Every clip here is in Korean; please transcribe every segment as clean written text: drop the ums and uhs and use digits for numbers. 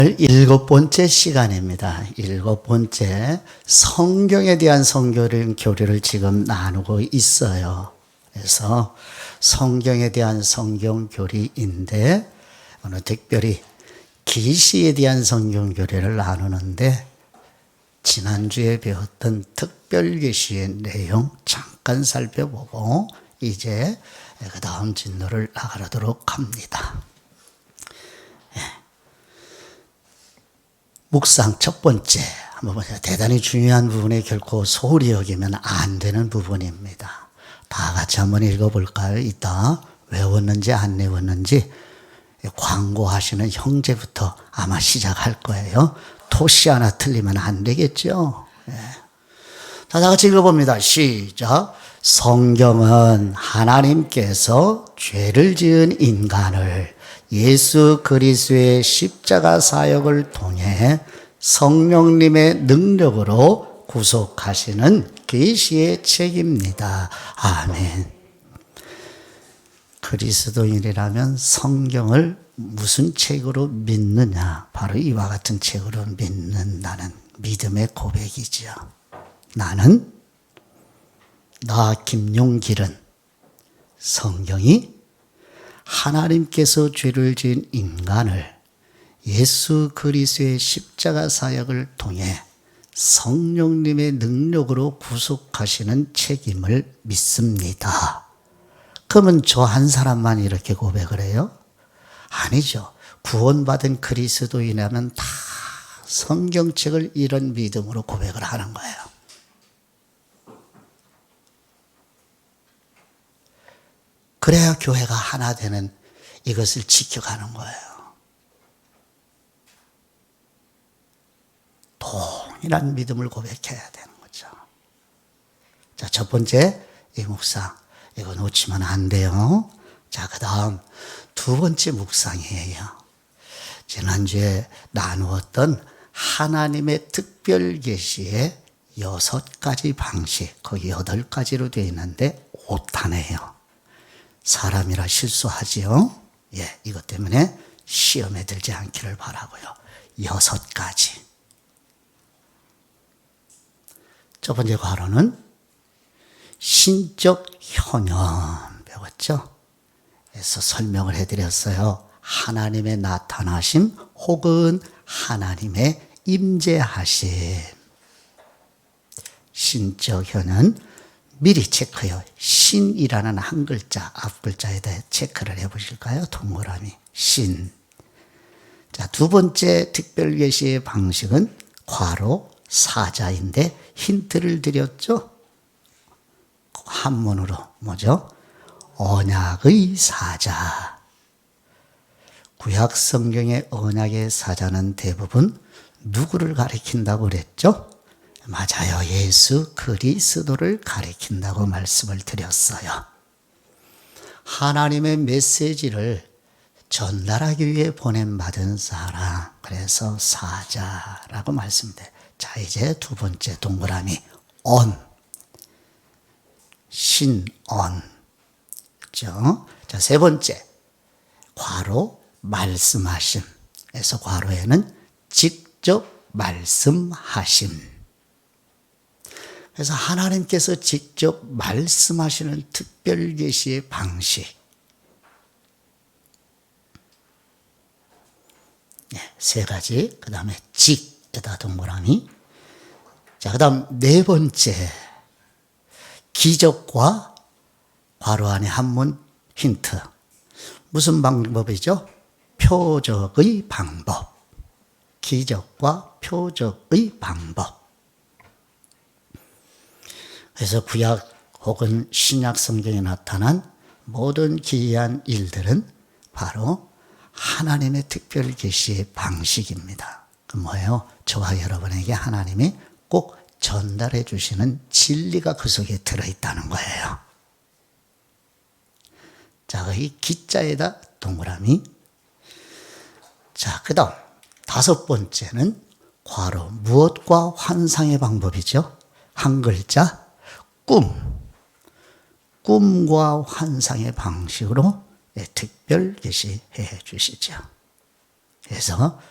일곱 번째 시간입니다. 일곱 번째 성경에 대한 교리를 지금 나누고 있어요. 그래서 성경에 대한 성경 교리인데 오늘 특별히 계시에 대한 성경 교리를 나누는데 지난주에 배웠던 특별 계시의 내용 잠깐 살펴보고 이제 그 다음 진도를 나가도록 합니다. 묵상 첫 번째 한번 보세요. 대단히 중요한 부분에 결코 소홀히 여기면 안 되는 부분입니다. 다 같이 한번 읽어볼까요? 이따 외웠는지 안 외웠는지 광고하시는 형제부터 아마 시작할 거예요. 토시 하나 틀리면 안 되겠죠. 다 같이 읽어봅니다. 시작. 성경은 하나님께서 죄를 지은 인간을 예수 그리스도의 십자가 사역을 통해 성령님의 능력으로 구속하시는 계시의 책입니다. 아멘. 그리스도인이라면 성경을 무슨 책으로 믿느냐? 바로 이와 같은 책으로 믿는다는 믿음의 고백이지요. 나는 나 김용길은 성경이 하나님께서 죄를 지은 인간을 예수 그리스도의 십자가 사역을 통해 성령님의 능력으로 구속하시는 책임을 믿습니다. 그러면 저 한 사람만 이렇게 고백을 해요? 아니죠. 구원받은 그리스도인이라면 다 성경책을 이런 믿음으로 고백을 하는 거예요. 그래야 교회가 하나 되는 이것을 지켜가는 거예요. 동일한 믿음을 고백해야 되는 거죠. 자, 첫 번째, 이 묵상. 이거 놓치면 안 돼요. 자, 그 다음 두 번째 묵상이에요. 지난주에 나누었던 하나님의 특별 계시의 6가지 방식, 거기 8가지로 되어 있는데 오타네요. 사람이라 실수하지요. 예, 이것 때문에 시험에 들지 않기를 바라고요. 6가지. 첫 번째 과로는 신적 현현 배웠죠? 그래서 설명을 해드렸어요. 하나님의 나타나심 혹은 하나님의 임재하심. 신적 현현 미리 체크해요. 신이라는 한 글자, 앞 글자에 대해 체크를 해보실까요? 동그라미, 신. 자, 두 번째 특별 계시의 방식은 괄호, 사자인데 힌트를 드렸죠? 한문으로 뭐죠? 언약의 사자. 구약 성경의 언약의 사자는 대부분 누구를 가리킨다고 그랬죠? 맞아요. 예수 그리스도를 가리킨다고 말씀을 드렸어요. 하나님의 메시지를 전달하기 위해 보냄받은 사람. 그래서 사자라고 말씀드려요. 자, 이제 두 번째 동그라미. 언. 신언. 그렇죠? 자, 세 번째. 괄호 말씀하심. 그래서 괄호에는 직접 말씀하심. 그래서 하나님께서 직접 말씀하시는 특별 계시의 방식. 네, 3가지. 그 다음에 직에다 동그라미. 자, 그 다음 네 번째. 기적과 괄호 안에 한문 힌트. 무슨 방법이죠? 표적의 방법. 기적과 표적의 방법. 그래서 구약 혹은 신약 성경에 나타난 모든 기이한 일들은 바로 하나님의 특별 계시의 방식입니다. 그 뭐예요? 저와 여러분에게 하나님이 꼭 전달해 주시는 진리가 그 속에 들어있다는 거예요. 자, 이 기자에다 동그라미. 자, 그 다음 5번째는 괄호 무엇과 환상의 방법이죠? 한 글자 꿈. 꿈과 환상의 방식으로 특별 계시해 주시죠. 그래서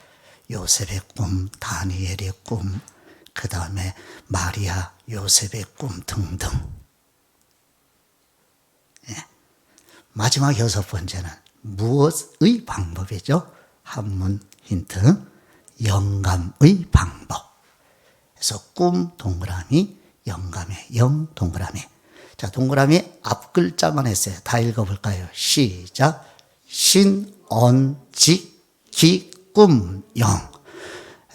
요셉의 꿈, 다니엘의 꿈, 그 다음에 마리아, 요셉의 꿈 등등. 예. 마지막 6번째는 무엇의 방법이죠? 한문 힌트, 영감의 방법. 그래서 꿈 동그라미, 영감의 영 동그라미. 자, 동그라미 앞 글자만 했어요. 다 읽어볼까요? 시작. 신언직 기꿈 영.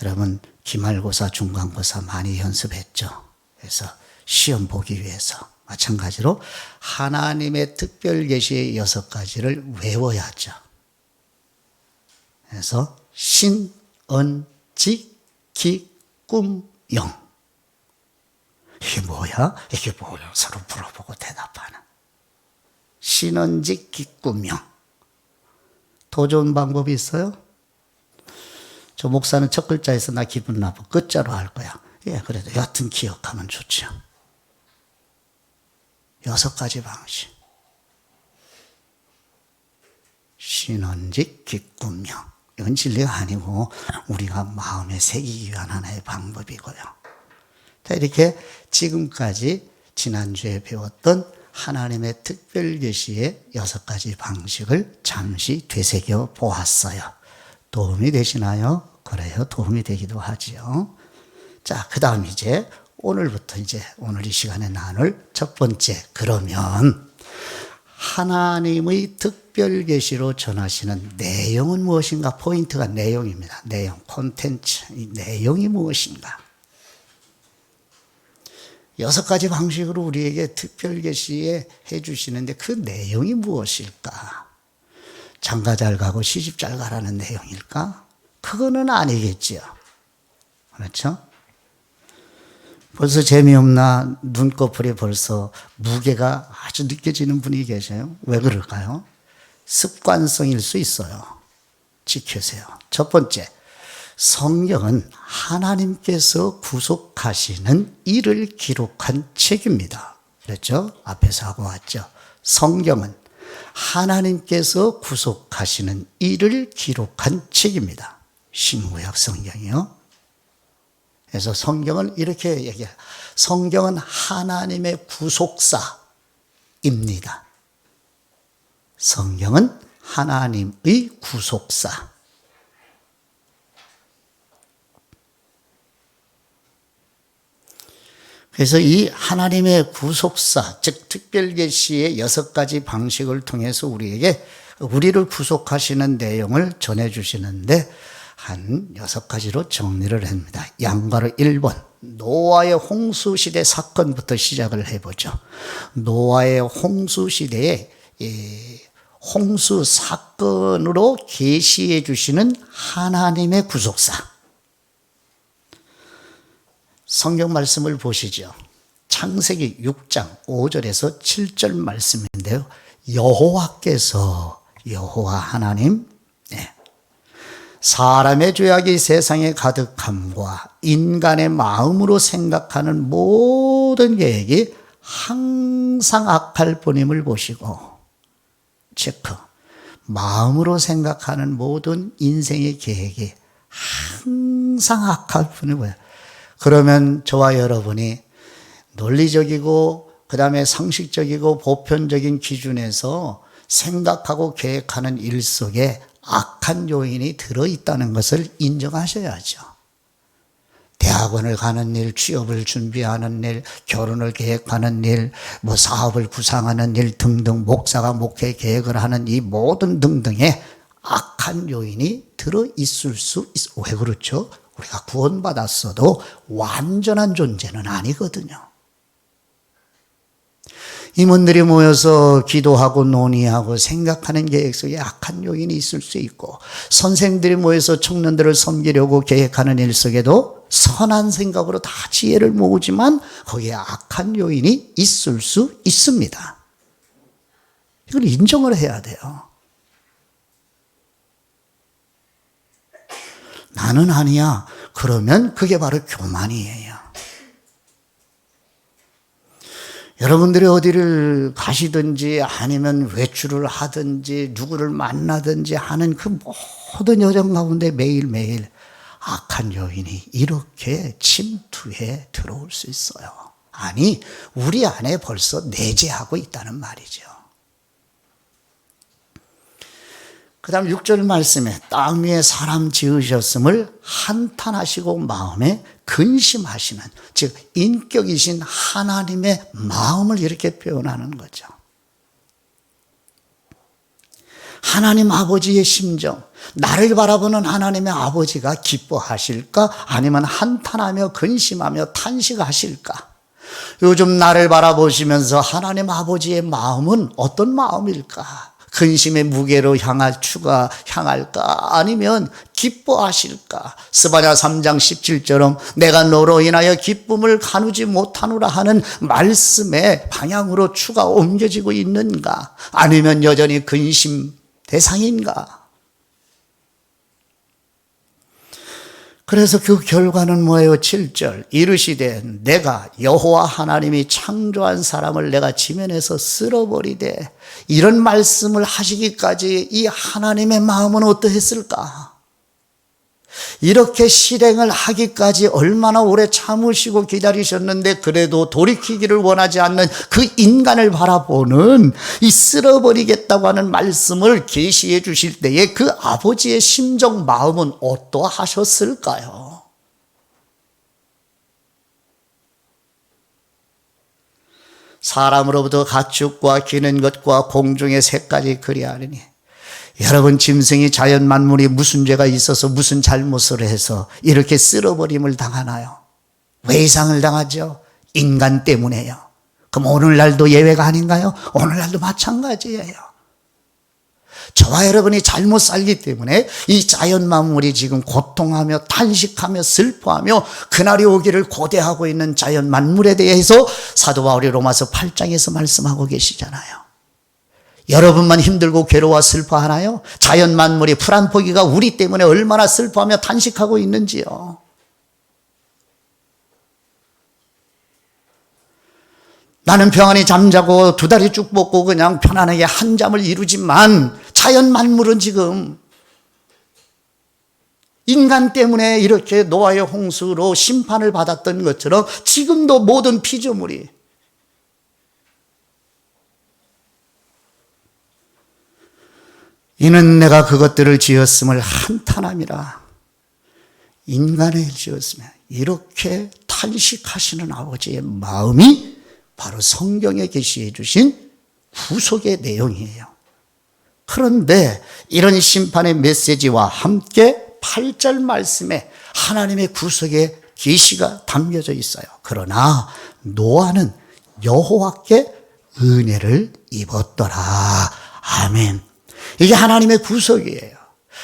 여러분 기말고사, 중간고사 많이 연습했죠. 그래서 시험 보기 위해서 마찬가지로 하나님의 특별 계시의 6가지를 외워야죠. 그래서 신언직 기꿈 영. 이게 뭐야? 이게 뭐야? 서로 물어보고 대답하는. 신언직 기꿈영. 더 좋은 방법이 있어요? 저 목사는 첫 글자에서 나 기분 나빠. 끝자로 할 거야. 예, 그래도 여튼 기억하면 좋죠. 6가지 방식. 신언직 기꿈영. 이건 진리가 아니고 우리가 마음에 새기기 위한 하나의 방법이고요. 자, 이렇게 지금까지 지난주에 배웠던 하나님의 특별 계시의 6가지 방식을 잠시 되새겨 보았어요. 도움이 되시나요? 그래요. 도움이 되기도 하지요. 자, 그 다음 이제 오늘부터 오늘 이 시간에 나눌 첫 번째. 그러면 하나님의 특별 계시로 전하시는 내용은 무엇인가? 포인트가 내용입니다. 내용, 콘텐츠. 이 내용이 무엇인가? 6가지 방식으로 우리에게 특별 계시에 해주시는데 그 내용이 무엇일까? 장가 잘 가고 시집 잘 가라는 내용일까? 그거는 아니겠지요. 그렇죠? 벌써 재미없나? 눈꺼풀에 벌써 무게가 아주 느껴지는 분이 계셔요. 왜 그럴까요? 습관성일 수 있어요. 지키세요. 첫 번째, 성경은 하나님께서 구속하시는 일을 기록한 책입니다. 그렇죠? 앞에서 하고 왔죠. 성경은 하나님께서 구속하시는 일을 기록한 책입니다. 신구약 성경이요. 그래서 성경은 이렇게 얘기해요. 성경은 하나님의 구속사입니다. 성경은 하나님의 구속사. 그래서 이 하나님의 구속사, 즉 특별계시의 6가지 방식을 통해서 우리를 구속하시는 내용을 전해주시는데 한 6가지로 정리를 합니다. 양가로 1번, 노아의 홍수시대 사건부터 시작을 해보죠. 노아의 홍수시대에 홍수 사건으로 계시해 주시는 하나님의 구속사. 성경 말씀을 보시죠. 창세기 6장 5절에서 7절 말씀인데요. 여호와 하나님, 사람의 죄악이 세상에 가득함과 인간의 마음으로 생각하는 모든 계획이 항상 악할 뿐임을 보시고, 체크. 마음으로 생각하는 모든 인생의 계획이 항상 악할 뿐이고요. 그러면 저와 여러분이 논리적이고 그 다음에 상식적이고 보편적인 기준에서 생각하고 계획하는 일 속에 악한 요인이 들어있다는 것을 인정하셔야죠. 대학원을 가는 일, 취업을 준비하는 일, 결혼을 계획하는 일, 사업을 구상하는 일 등등, 목사가 목회 계획을 하는 이 모든 등등의 악한 요인이 들어있을 수 있어요. 왜 그렇죠? 우리가 구원받았어도 완전한 존재는 아니거든요. 임원들이 모여서 기도하고 논의하고 생각하는 계획 속에 악한 요인이 있을 수 있고, 선생들이 모여서 청년들을 섬기려고 계획하는 일 속에도 선한 생각으로 다 지혜를 모으지만 거기에 악한 요인이 있을 수 있습니다. 이걸 인정을 해야 돼요. 나는 아니야. 그러면 그게 바로 교만이에요. 여러분들이 어디를 가시든지 아니면 외출을 하든지 누구를 만나든지 하는 그 모든 여정 가운데 매일매일 악한 여인이 이렇게 침투해 들어올 수 있어요? 아니, 우리 안에 벌써 내재하고 있다는 말이죠. 그 다음 6절 말씀에 땅 위에 사람 지으셨음을 한탄하시고 마음에 근심하시는, 즉 인격이신 하나님의 마음을 이렇게 표현하는 거죠. 하나님 아버지의 심정, 나를 바라보는 하나님의 아버지가 기뻐하실까? 아니면 한탄하며 근심하며 탄식하실까? 요즘 나를 바라보시면서 하나님 아버지의 마음은 어떤 마음일까? 근심의 무게로 향할까? 아니면 기뻐하실까? 스바냐 3장 17절은 내가 너로 인하여 기쁨을 가누지 못하노라 하는 말씀의 방향으로 추가 옮겨지고 있는가? 아니면 여전히 근심 대상인가? 그래서 그 결과는 뭐예요? 7절 이르시되 내가 여호와 하나님이 창조한 사람을 내가 지면에서 쓸어버리되, 이런 말씀을 하시기까지 이 하나님의 마음은 어떠했을까? 이렇게 실행을 하기까지 얼마나 오래 참으시고 기다리셨는데 그래도 돌이키기를 원하지 않는 그 인간을 바라보는 이 쓸어버리겠다고 하는 말씀을 계시해 주실 때에 그 아버지의 심정 마음은 어떠하셨을까요? 사람으로부터 가축과 기는 것과 공중의 새까지 그리하리니, 여러분, 짐승이 자연 만물이 무슨 죄가 있어서 무슨 잘못을 해서 이렇게 쓸어버림을 당하나요? 왜 이상을 당하죠? 인간 때문에요. 그럼 오늘날도 예외가 아닌가요? 오늘날도 마찬가지예요. 저와 여러분이 잘못 살기 때문에 이 자연 만물이 지금 고통하며 탄식하며 슬퍼하며 그날이 오기를 고대하고 있는 자연 만물에 대해서 사도 바울이 로마서 8장에서 말씀하고 계시잖아요. 여러분만 힘들고 괴로워 슬퍼하나요? 자연 만물이 풀 한 포기가 우리 때문에 얼마나 슬퍼하며 탄식하고 있는지요. 나는 평안히 잠자고 두 다리 쭉 뻗고 그냥 편안하게 한 잠을 이루지만 자연 만물은 지금 인간 때문에 이렇게 노아의 홍수로 심판을 받았던 것처럼 지금도 모든 피조물이, 이는 내가 그것들을 지었음을 한탄함이라. 인간을 지었으면 이렇게 탄식하시는 아버지의 마음이 바로 성경에 계시해 주신 구속의 내용이에요. 그런데 이런 심판의 메시지와 함께 8절 말씀에 하나님의 구속의 계시가 담겨져 있어요. 그러나 노아는 여호와께 은혜를 입었더라. 아멘. 이게 하나님의 구속이에요.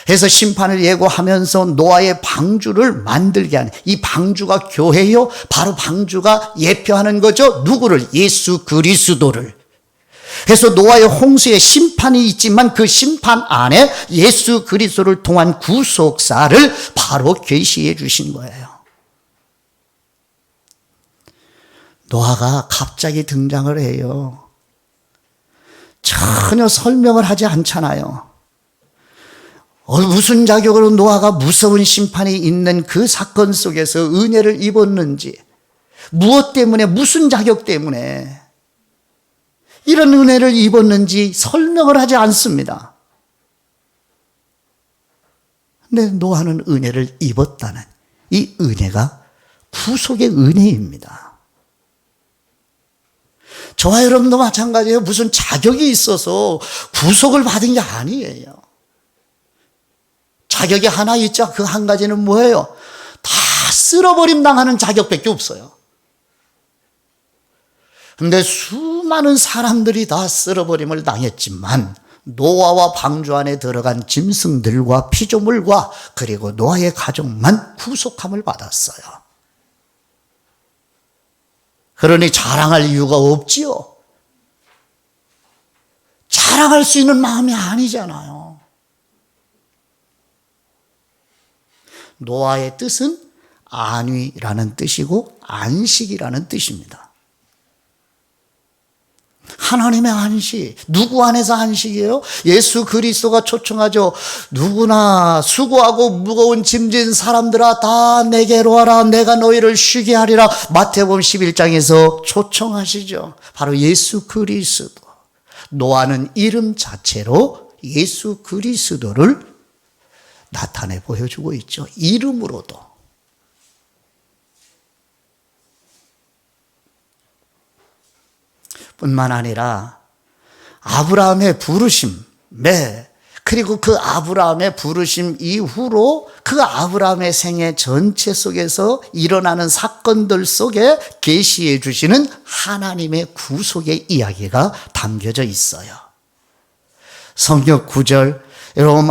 그래서 심판을 예고하면서 노아의 방주를 만들게 하는, 이 방주가 교회요. 바로 방주가 예표하는 거죠. 누구를? 예수 그리스도를. 그래서 노아의 홍수에 심판이 있지만 그 심판 안에 예수 그리스도를 통한 구속사를 바로 계시해 주신 거예요. 노아가 갑자기 등장을 해요. 전혀 설명을 하지 않잖아요. 무슨 자격으로 노아가 무서운 심판이 있는 그 사건 속에서 은혜를 입었는지, 무엇 때문에, 무슨 자격 때문에 이런 은혜를 입었는지 설명을 하지 않습니다. 근데 노아는 은혜를 입었다는 이 은혜가 구속의 은혜입니다. 저와 여러분도 마찬가지예요. 무슨 자격이 있어서 구속을 받은 게 아니에요. 자격이 하나 있죠. 그 한 가지는 뭐예요? 다 쓸어버림 당하는 자격밖에 없어요. 근데 수많은 사람들이 다 쓸어버림을 당했지만 노아와 방주 안에 들어간 짐승들과 피조물과 그리고 노아의 가족만 구속함을 받았어요. 그러니 자랑할 이유가 없지요. 자랑할 수 있는 마음이 아니잖아요. 노아의 뜻은 안위라는 뜻이고 안식이라는 뜻입니다. 하나님의 안식. 누구 안에서 안식이에요? 예수 그리스도가 초청하죠. 누구나 수고하고 무거운 짐진 사람들아 다 내게로 와라. 내가 너희를 쉬게 하리라. 마태복음 11장에서 초청하시죠. 바로 예수 그리스도. 노아는 이름 자체로 예수 그리스도를 나타내 보여주고 있죠. 이름으로도. 뿐만 아니라 아브라함의 부르심, 그리고 그 아브라함의 부르심 이후로 그 아브라함의 생애 전체 속에서 일어나는 사건들 속에 계시해 주시는 하나님의 구속의 이야기가 담겨져 있어요. 성경 구절,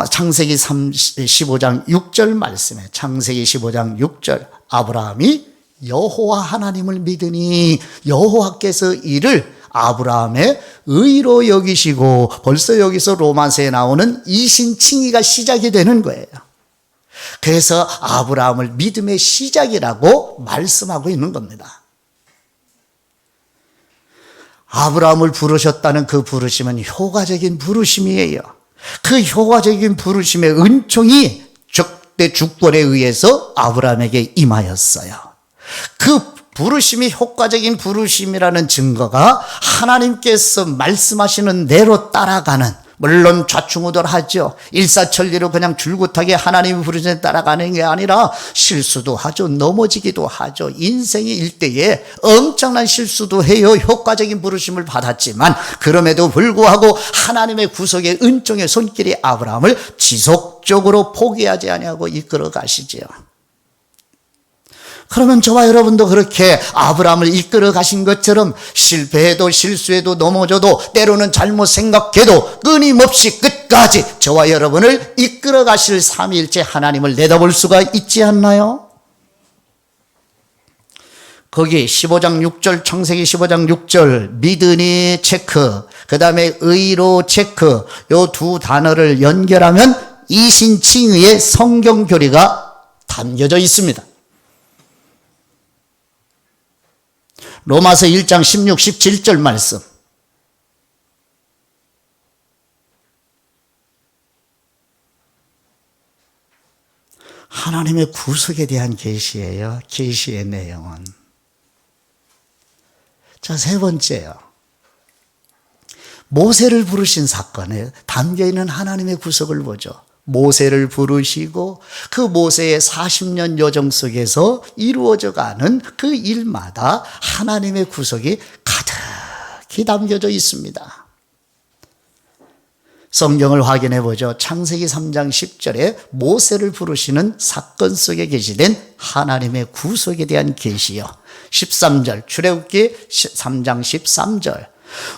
창세기 15장 6절 말씀에 창세기 15장 6절 아브라함이 여호와 하나님을 믿으니 여호와께서 이를 아브라함의 의로 여기시고 벌써 여기서 로마서에 나오는 이신칭의가 시작이 되는 거예요. 그래서 아브라함을 믿음의 시작이라고 말씀하고 있는 겁니다. 아브라함을 부르셨다는 그 부르심은 효과적인 부르심이에요. 그 효과적인 부르심의 은총이 적대 주권에 의해서 아브라함에게 임하였어요. 그 부르심이 효과적인 부르심이라는 증거가 하나님께서 말씀하시는 대로 따라가는, 물론 좌충우돌하죠. 일사천리로 그냥 줄긋하게 하나님이 부르신 따라가는 게 아니라 실수도 하죠. 넘어지기도 하죠. 인생의 일대에 엄청난 실수도 해요. 효과적인 부르심을 받았지만 그럼에도 불구하고 하나님의 구속의 은총의 손길이 아브라함을 지속적으로 포기하지 아니하고 이끌어 가시지요. 그러면 저와 여러분도 그렇게 아브라함을 이끌어 가신 것처럼 실패해도 실수해도 넘어져도 때로는 잘못 생각해도 끊임없이 끝까지 저와 여러분을 이끌어 가실 삼위일체 하나님을 내다볼 수가 있지 않나요? 거기 15장 6절 창세기 15장 6절 믿으니 체크, 그 다음에 의로 체크, 요 두 단어를 연결하면 이신칭의의 성경 교리가 담겨져 있습니다. 로마서 1장 16, 17절 말씀. 하나님의 구속에 대한 계시예요. 계시의 내용은. 자, 세 번째요. 모세를 부르신 사건에 담겨있는 하나님의 구속을 보죠. 모세를 부르시고 그 모세의 40년 여정 속에서 이루어져가는 그 일마다 하나님의 구속이 가득히 담겨져 있습니다. 성경을 확인해 보죠. 창세기 3장 10절에 모세를 부르시는 사건 속에 계시된 하나님의 구속에 대한 계시요. 13절 출애굽기 3장 13절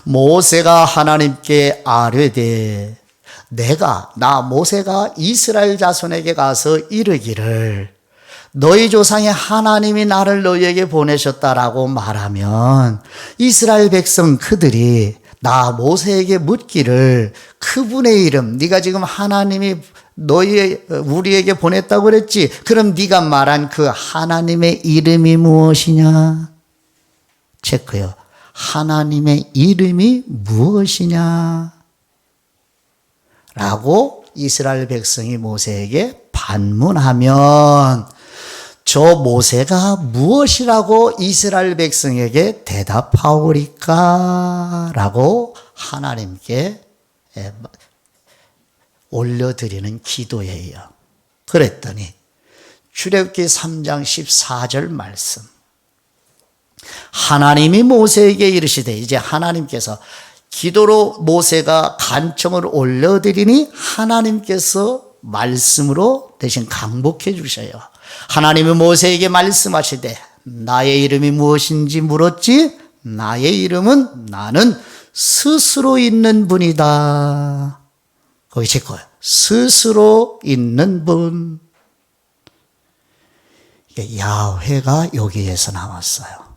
모세가 하나님께 아뢰되 나 모세가 이스라엘 자손에게 가서 이르기를 너희 조상의 하나님이 나를 너희에게 보내셨다라고 말하면 이스라엘 백성 그들이 나 모세에게 묻기를 그분의 이름, 네가 지금 하나님이 우리에게 보냈다고 그랬지. 그럼 네가 말한 그 하나님의 이름이 무엇이냐? 체크요. 하나님의 이름이 무엇이냐? 라고 이스라엘 백성이 모세에게 반문하면 저 모세가 무엇이라고 이스라엘 백성에게 대답하오리까? 라고 하나님께 올려드리는 기도예요. 그랬더니 출애굽기 3장 14절 말씀. 하나님이 모세에게 이르시되, 이제 하나님께서 기도로 모세가 간청을 올려드리니 하나님께서 말씀으로 대신 강복해 주셔요. 하나님이 모세에게 말씀하시되 나의 이름이 무엇인지 물었지? 나의 이름은 나는 스스로 있는 분이다. 거기 제 거예요. 스스로 있는 분. 야훼가 여기에서 나왔어요.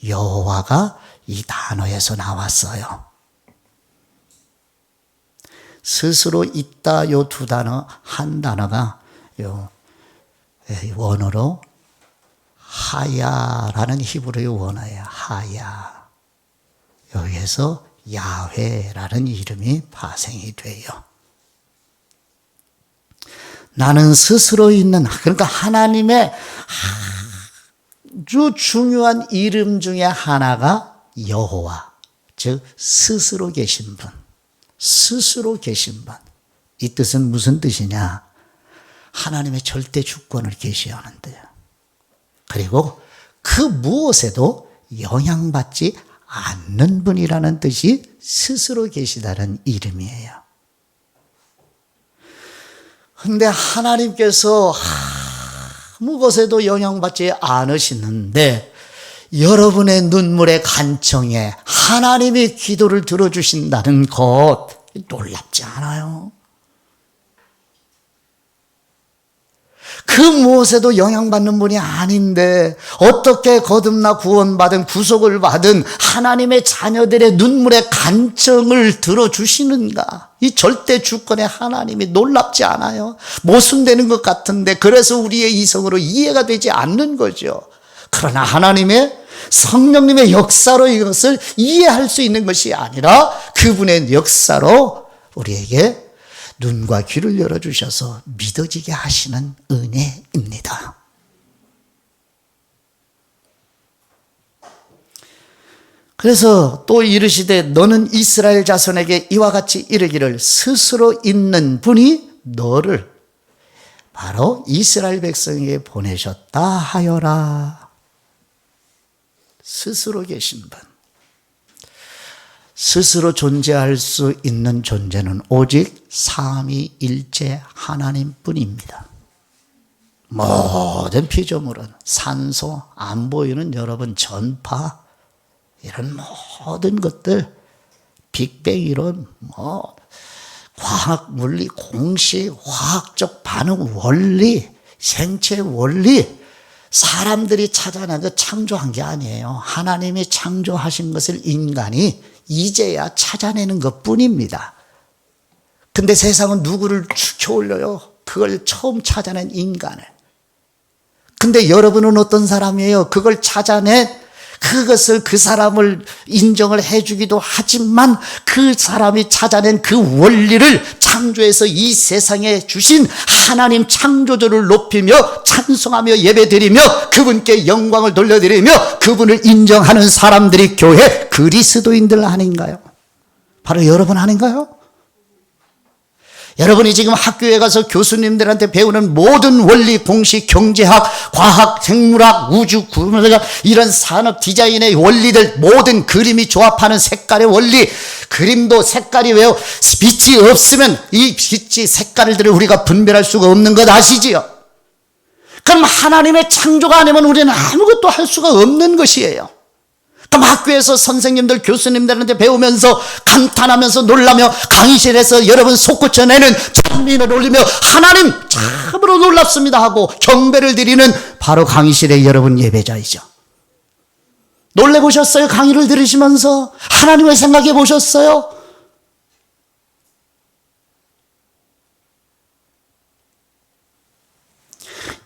여호와가 이 단어에서 나왔어요. 스스로 있다 요 두 단어, 한 단어가 요 원어로 하야라는 히브리어 원어예요. 하야. 여기에서 야훼라는 이름이 파생이 돼요. 나는 스스로 있는, 그러니까 하나님의 아주 중요한 이름 중에 하나가 여호와, 즉 스스로 계신 분, 스스로 계신 분. 이 뜻은 무슨 뜻이냐? 하나님의 절대 주권을 계시하는데요. 그리고 그 무엇에도 영향받지 않는 분이라는 뜻이 스스로 계시다는 이름이에요. 그런데 하나님께서 아무 것에도 영향받지 않으시는데 여러분의 눈물의 간청에 하나님이 기도를 들어주신다는 것 놀랍지 않아요? 그 무엇에도 영향받는 분이 아닌데 어떻게 거듭나 구원받은 구속을 받은 하나님의 자녀들의 눈물의 간청을 들어주시는가? 이 절대 주권의 하나님이 놀랍지 않아요? 모순되는 것 같은데 그래서 우리의 이성으로 이해가 되지 않는 거죠. 그러나 하나님의 성령님의 역사로 이것을 이해할 수 있는 것이 아니라 그분의 역사로 우리에게 눈과 귀를 열어주셔서 믿어지게 하시는 은혜입니다. 그래서 또 이르시되 너는 이스라엘 자손에게 이와 같이 이르기를 스스로 있는 분이 너를 바로 이스라엘 백성에게 보내셨다 하여라. 스스로 계신 분. 스스로 존재할 수 있는 존재는 오직 삼위일체 하나님뿐입니다. 모든 피조물은 산소, 안 보이는 여러분 전파, 이런 모든 것들, 빅뱅 이론, 과학, 물리, 공식, 화학적 반응 원리, 생체 원리, 사람들이 찾아낸 거 창조한 게 아니에요. 하나님이 창조하신 것을 인간이 이제야 찾아내는 것뿐입니다. 근데 세상은 누구를 추켜올려요? 그걸 처음 찾아낸 인간을. 근데 여러분은 어떤 사람이에요? 그걸 찾아낸 그것을 그 사람을 인정을 해주기도 하지만 그 사람이 찾아낸 그 원리를 창조해서 이 세상에 주신 하나님 창조주를 높이며 찬송하며 예배드리며 그분께 영광을 돌려드리며 그분을 인정하는 사람들이 교회 그리스도인들 아닌가요? 바로 여러분 아닌가요? 여러분이 지금 학교에 가서 교수님들한테 배우는 모든 원리, 공식, 경제학, 과학, 생물학, 우주, 구조학 이런 산업 디자인의 원리들 모든 그림이 조합하는 색깔의 원리 그림도 색깔이 왜요? 빛이 없으면 이 빛이 색깔들을 우리가 분별할 수가 없는 것 아시지요? 그럼 하나님의 창조가 아니면 우리는 아무것도 할 수가 없는 것이에요. 그럼 학교에서 선생님들, 교수님들한테 배우면서 감탄하면서 놀라며 강의실에서 여러분 솟구쳐내는 찬미를 올리며 하나님 참으로 놀랍습니다 하고 경배를 드리는 바로 강의실의 여러분 예배자이죠. 놀래보셨어요? 강의를 들으시면서 하나님을 생각해 보셨어요?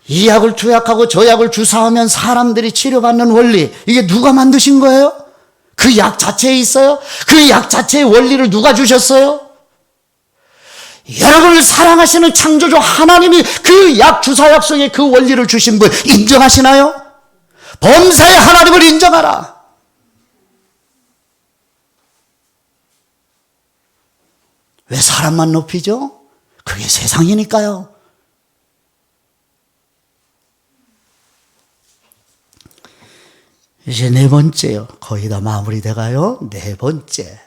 이 약을 투약하고 저 약을 주사하면 사람들이 치료받는 원리, 이게 누가 만드신 거예요? 그 약 자체에 있어요? 그 약 자체의 원리를 누가 주셨어요? 여러분을 사랑하시는 창조주 하나님이 그 약 주사약 속에 그 원리를 주신 분 인정하시나요? 범사의 하나님을 인정하라. 왜 사람만 높이죠? 그게 세상이니까요. 이제 네 번째요. 거의 다 마무리돼 가요. 네 번째.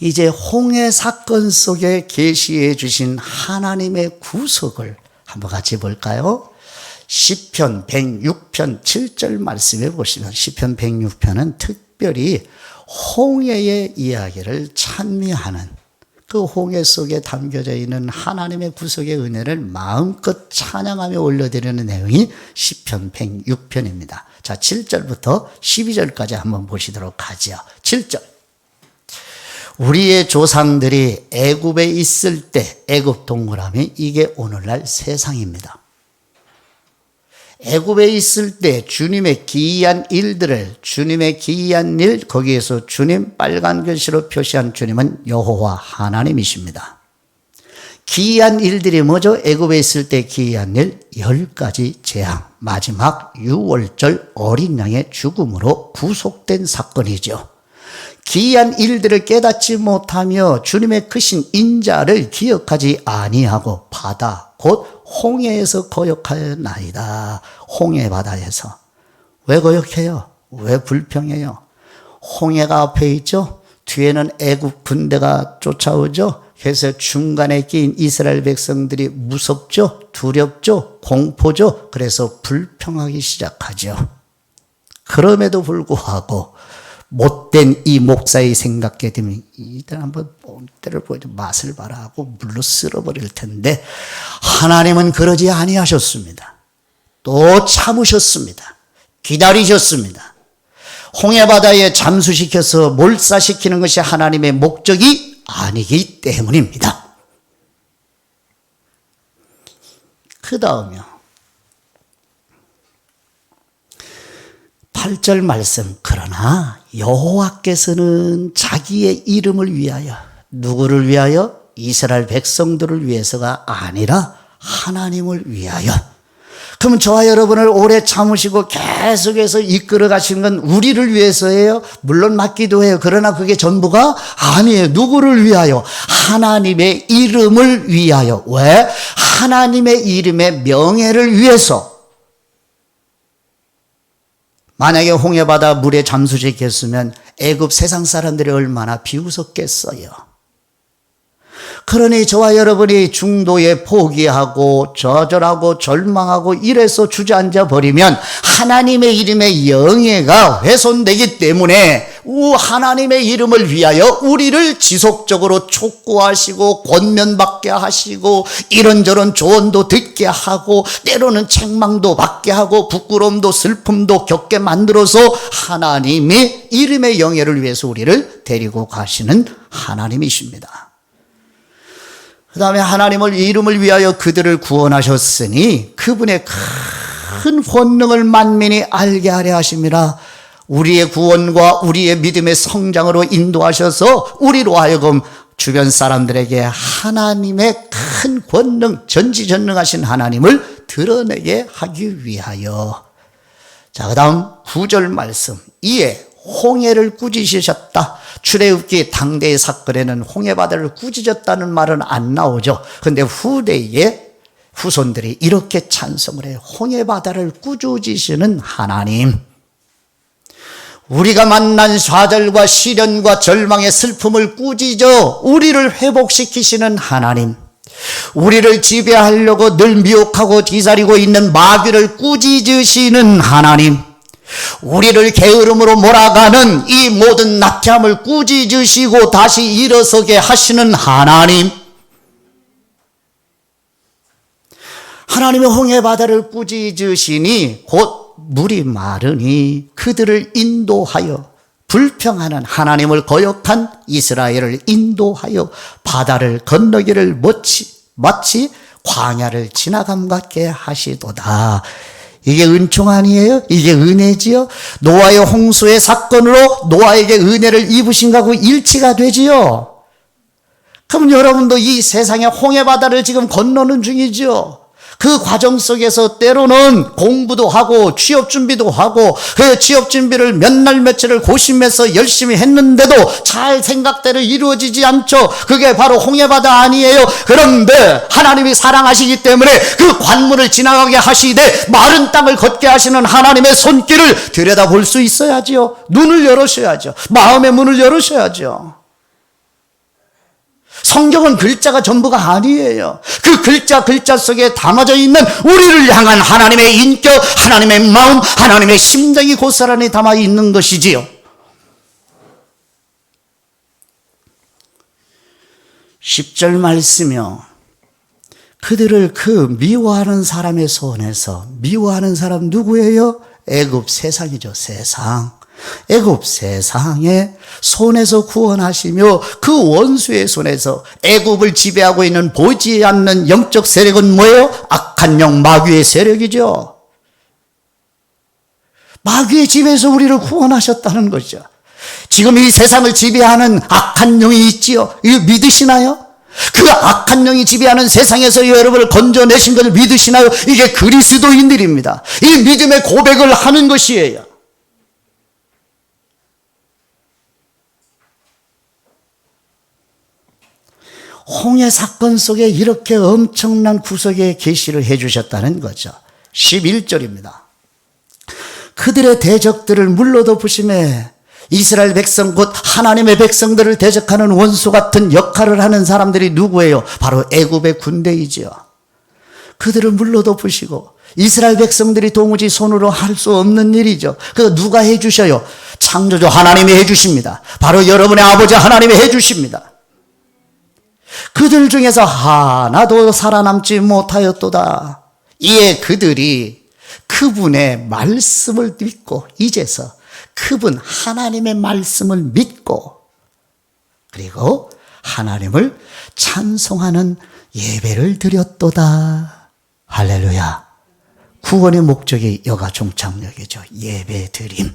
이제 홍해 사건 속에 계시해 주신 하나님의 구속을 한번 같이 볼까요? 시편 106편 7절 말씀해 보시면 시편 106편은 특별히 홍해의 이야기를 찬미하는 그 홍해 속에 담겨져 있는 하나님의 구속의 은혜를 마음껏 찬양하며 올려드리는 내용이 시편 106편입니다. 자, 7절부터 12절까지 한번 보시도록 하죠. 7절. 우리의 조상들이 애굽에 있을 때 애굽 동그라미 이게 오늘날 세상입니다. 애굽에 있을 때 주님의 기이한 일들을, 주님의 기이한 일, 거기에서 주님 빨간 글씨로 표시한 주님은 여호와 하나님이십니다. 기이한 일들이 뭐죠? 애굽에 있을 때 기이한 일 10가지 재앙, 마지막 6월절 어린 양의 죽음으로 구속된 사건이죠. 기이한 일들을 깨닫지 못하며 주님의 크신 인자를 기억하지 아니하고 바다 곧 홍해에서 거역하였나이다. 홍해 바다에서. 왜 거역해요? 왜 불평해요? 홍해가 앞에 있죠? 뒤에는 애굽 군대가 쫓아오죠? 그래서 중간에 끼인 이스라엘 백성들이 무섭죠? 두렵죠? 공포죠? 그래서 불평하기 시작하죠. 그럼에도 불구하고 못된 이 목사의 생각에 되면 이들 한번 본때를 보여줘 맛을 봐라 하고 물로 쓸어버릴 텐데 하나님은 그러지 아니하셨습니다. 또 참으셨습니다. 기다리셨습니다. 홍해바다에 잠수시켜서 몰사시키는 것이 하나님의 목적이 아니기 때문입니다. 그 다음이요. 8절 말씀. 그러나 여호와께서는 자기의 이름을 위하여, 누구를 위하여? 이스라엘 백성들을 위해서가 아니라 하나님을 위하여. 그럼 저와 여러분을 오래 참으시고 계속해서 이끌어 가시는 건 우리를 위해서예요? 물론 맞기도 해요. 그러나 그게 전부가 아니에요. 누구를 위하여? 하나님의 이름을 위하여. 왜? 하나님의 이름의 명예를 위해서. 만약에 홍해바다 물에 잠수시켰으면 애굽 세상 사람들이 얼마나 비웃었겠어요. 그러니 저와 여러분이 중도에 포기하고 좌절하고 절망하고 이래서 주저앉아 버리면 하나님의 이름의 영예가 훼손되기 때문에 하나님의 이름을 위하여 우리를 지속적으로 촉구하시고 권면받게 하시고 이런저런 조언도 듣게 하고 때로는 책망도 받게 하고 부끄러움도 슬픔도 겪게 만들어서 하나님의 이름의 영예를 위해서 우리를 데리고 가시는 하나님이십니다. 그 다음에 하나님을 이름을 위하여 그들을 구원하셨으니 그분의 큰 권능을 만민이 알게 하려 하심이라. 우리의 구원과 우리의 믿음의 성장으로 인도하셔서 우리로 하여금 주변 사람들에게 하나님의 큰 권능, 전지전능하신 하나님을 드러내게 하기 위하여. 자, 그 다음 9절 말씀. 이에 홍해를 꾸짖으셨다. 출애굽기 당대의 사건에는 홍해바다를 꾸짖었다는 말은 안 나오죠. 그런데 후대의 후손들이 이렇게 찬송을 해요. 홍해바다를 꾸짖으시는 하나님. 우리가 만난 좌절과 시련과 절망의 슬픔을 꾸짖어 우리를 회복시키시는 하나님. 우리를 지배하려고 늘 미혹하고 뒤사리고 있는 마귀를 꾸짖으시는 하나님. 우리를 게으름으로 몰아가는 이 모든 나태함을 꾸짖으시고 다시 일어서게 하시는 하나님. 하나님의 홍해바다를 꾸짖으시니 곧 물이 마르니 그들을 인도하여 불평하는 하나님을 거역한 이스라엘을 인도하여 바다를 건너기를 마치 광야를 지나감 같게 하시도다. 이게 은총 아니에요? 이게 은혜지요? 노아의 홍수의 사건으로 노아에게 은혜를 입으신 거하고 일치가 되지요? 그럼 여러분도 이 세상의 홍해바다를 지금 건너는 중이죠? 그 과정 속에서 때로는 공부도 하고 취업 준비도 하고 그 취업 준비를 몇 날 며칠을 고심해서 열심히 했는데도 잘 생각대로 이루어지지 않죠. 그게 바로 홍해바다 아니에요. 그런데 하나님이 사랑하시기 때문에 그 관문을 지나가게 하시되 마른 땅을 걷게 하시는 하나님의 손길을 들여다볼 수 있어야지요. 눈을 열으셔야죠. 마음의 문을 열으셔야죠. 성경은 글자가 전부가 아니에요. 그 글자 속에 담아져 있는 우리를 향한 하나님의 인격, 하나님의 마음, 하나님의 심정이 고스란히 안에 담아 있는 것이지요. 10절 말씀이요. 그들을 그 미워하는 사람의 손에서, 미워하는 사람 누구예요? 애굽 세상이죠. 세상. 애굽 세상의 손에서 구원하시며 그 원수의 손에서, 애굽을 지배하고 있는 보이지 않는 영적 세력은 뭐예요? 악한 영 마귀의 세력이죠. 마귀의 집에서 우리를 구원하셨다는 거죠. 지금 이 세상을 지배하는 악한 영이 있지요. 이거 믿으시나요? 그 악한 영이 지배하는 세상에서 여러분을 건져내신 것을 믿으시나요? 이게 그리스도인들입니다. 이 믿음의 고백을 하는 것이에요. 홍해 사건 속에 이렇게 엄청난 구속의 계시를 해주셨다는 거죠. 11절입니다. 그들의 대적들을 물로 덮으심에 이스라엘 백성 곧 하나님의 백성들을 대적하는 원수 같은 역할을 하는 사람들이 누구예요? 바로 애굽의 군대이지요. 그들을 물로 덮으시고 이스라엘 백성들이 도무지 손으로 할 수 없는 일이죠. 그거 누가 해주셔요? 창조주 하나님이 해주십니다. 바로 여러분의 아버지 하나님이 해주십니다. 그들 중에서 하나도 살아남지 못하였도다. 이에 그들이 그분의 말씀을 믿고 이제서 그분 하나님의 말씀을 믿고 그리고 하나님을 찬송하는 예배를 드렸도다. 할렐루야. 구원의 목적이 여가 종착역이죠. 예배 드림.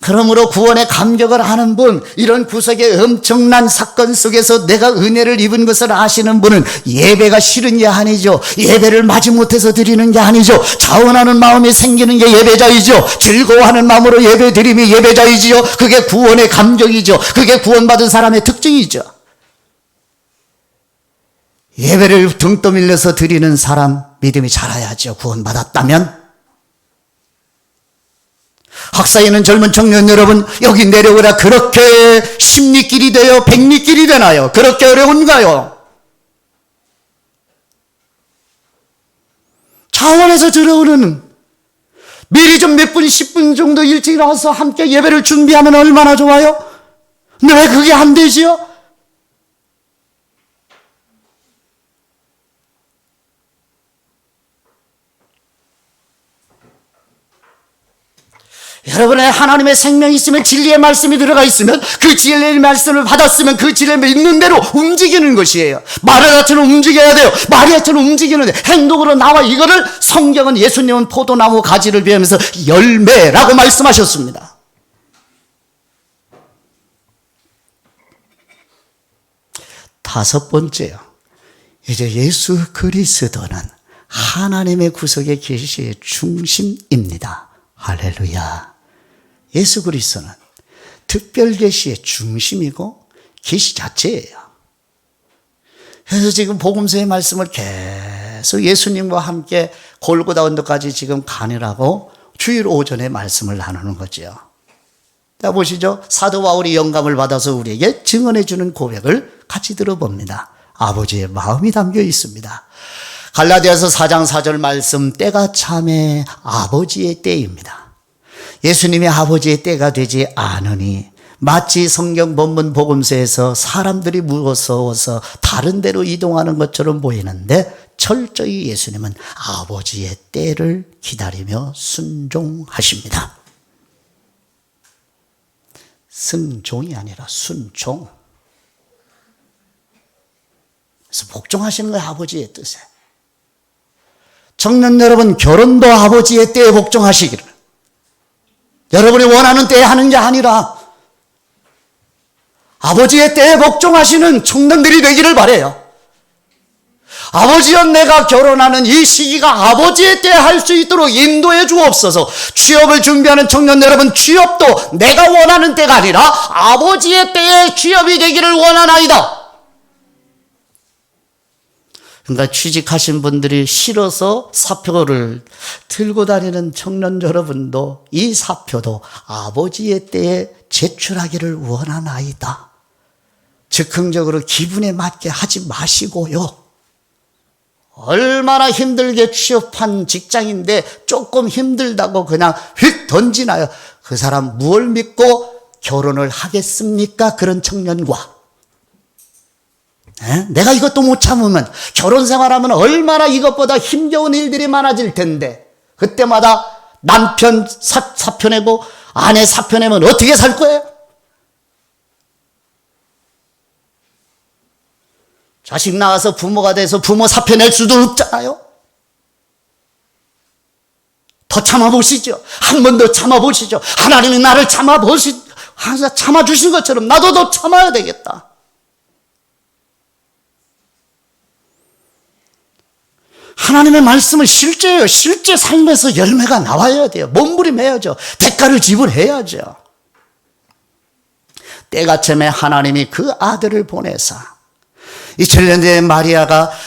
그러므로 구원의 감격을 하는 분, 이런 구속의 엄청난 사건 속에서 내가 은혜를 입은 것을 아시는 분은 예배가 싫은 게 아니죠. 예배를 마지못해서 드리는 게 아니죠. 자원하는 마음이 생기는 게 예배자이죠. 즐거워하는 마음으로 예배 드림이 예배자이지요. 그게 구원의 감격이죠. 그게 구원받은 사람의 특징이죠. 예배를 등 떠밀려서 드리는 사람 믿음이 자라야죠. 구원받았다면. 학사에 있는 젊은 청년 여러분, 여기 내려오라. 그렇게 십리길이 되어 백리길이 되나요? 그렇게 어려운가요? 차원에서 들어오는 미리 좀 몇 분, 10분 정도 일찍 나와서 함께 예배를 준비하면 얼마나 좋아요? 근데 왜 그게 안 되지요? 여러분의 하나님의 생명이 있으면 진리의 말씀이 들어가 있으면 그 진리의 말씀을 받았으면 그 진리를 있는 대로 움직이는 것이에요. 마르다처럼 움직여야 돼요. 마리아처럼 움직이는데 행동으로 나와. 이거를 성경은 예수님은 포도나무 가지를 베면서 열매라고 말씀하셨습니다. 다섯 번째요. 이제 예수 그리스도는 하나님의 구속의 계시의 중심입니다. 할렐루야. 예수 그리스도는 특별 계시의 중심이고 계시 자체예요. 그래서 지금 복음서의 말씀을 계속 예수님과 함께 골고다 언덕까지 지금 가느라고 주일 오전에 말씀을 나누는 거죠. 자, 보시죠. 사도 바울이 영감을 받아서 우리에게 증언해 주는 고백을 같이 들어봅니다. 아버지의 마음이 담겨 있습니다. 갈라디아서 4장 4절 말씀, 때가 참에 아버지의 때입니다. 예수님의 아버지의 때가 되지 않으니 마치 성경 본문 복음서에서 사람들이 무서워서 다른 데로 이동하는 것처럼 보이는데 철저히 예수님은 아버지의 때를 기다리며 순종하십니다. 순종이 아니라 순종. 그래서 복종하시는 거예요. 아버지의 뜻에. 청년 여러분, 결혼도 아버지의 때에 복종하시기를. 여러분이 원하는 때에 하는 게 아니라 아버지의 때에 복종하시는 청년들이 되기를 바라요. 아버지여, 내가 결혼하는 이 시기가 아버지의 때에 할 수 있도록 인도해 주옵소서. 취업을 준비하는 청년 여러분, 취업도 내가 원하는 때가 아니라 아버지의 때에 취업이 되기를 원하나이다. 그러니까 취직하신 분들이 싫어서 사표를 들고 다니는 청년 여러분도 이 사표도 아버지의 때에 제출하기를 원하나이다. 즉흥적으로 기분에 맞게 하지 마시고요. 얼마나 힘들게 취업한 직장인데 조금 힘들다고 그냥 휙 던지나요? 그 사람 무엇을 믿고 결혼을 하겠습니까? 그런 청년과. 내가 이것도 못 참으면 결혼 생활하면 얼마나 이것보다 힘겨운 일들이 많아질 텐데 그때마다 남편 사표 내고 아내 사표 내면 어떻게 살 거예요? 자식 낳아서 부모가 돼서 부모 사표 낼 수도 없잖아요. 더 참아보시죠. 한 번 더 참아보시죠. 하나님이 나를 항상 참아주신 것처럼 나도 더 참아야 되겠다. 하나님의 말씀은 실제예요. 실제 삶에서 열매가 나와야 돼요. 몸부림해야죠. 대가를 지불해야죠. 때가쯤에 하나님이 그 아들을 보내사 2000년 된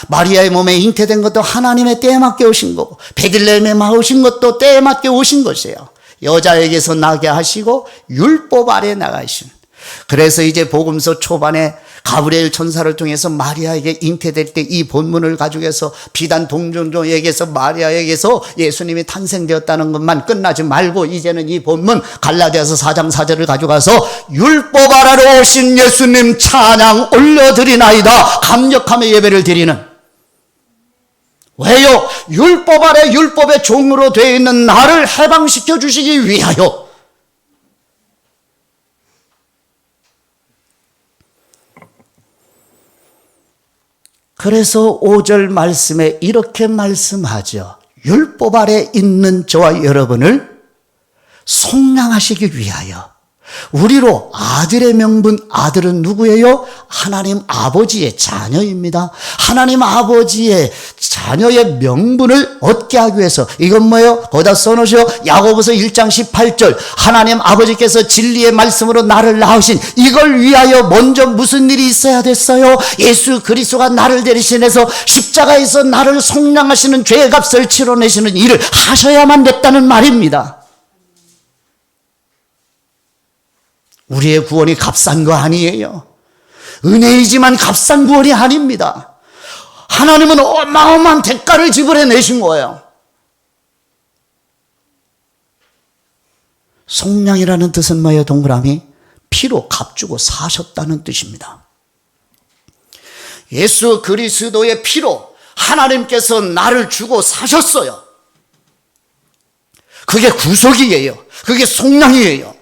마리아의 몸에 잉태된 것도 하나님의 때에 맞게 오신 거고 베들레헴에 오신 것도 때에 맞게 오신 것이에요. 여자에게서 나게 하시고 율법 아래 나가신. 그래서 이제 복음서 초반에 가브리엘 천사를 통해서 마리아에게 잉태될 때 이 본문을 가지고서 비단 동정녀에게서 마리아에게서 예수님이 탄생되었다는 것만 끝나지 말고 이제는 이 본문 갈라디아서 4장 4절을 가져가서 율법 아래로 오신 예수님 찬양 올려드리나이다. 감격하며 예배를 드리는. 왜요? 율법 아래 율법의 종으로 되어 있는 나를 해방시켜 주시기 위하여. 그래서 5절 말씀에 이렇게 말씀하죠. 율법 아래 있는 저와 여러분을 속량하시기 위하여 우리로 아들의 명분, 아들은 누구예요? 하나님 아버지의 자녀입니다. 하나님 아버지의 자녀의 명분을 얻게 하기 위해서 이건 뭐예요? 거기다 써놓으셔. 야고보서 1장 18절 하나님 아버지께서 진리의 말씀으로 나를 낳으신 이걸 위하여 먼저 무슨 일이 있어야 됐어요? 예수 그리스도가 나를 대리신해서 십자가에서 나를 속량하시는 죄의 값을 치러내시는 일을 하셔야만 됐다는 말입니다. 우리의 구원이 값싼 거 아니에요. 은혜이지만 값싼 구원이 아닙니다. 하나님은 어마어마한 대가를 지불해 내신 거예요. 속량이라는 뜻은 뭐예요? 동그라미 피로 값주고 사셨다는 뜻입니다. 예수 그리스도의 피로 하나님께서 나를 주고 사셨어요. 그게 구속이에요. 그게 속량이에요.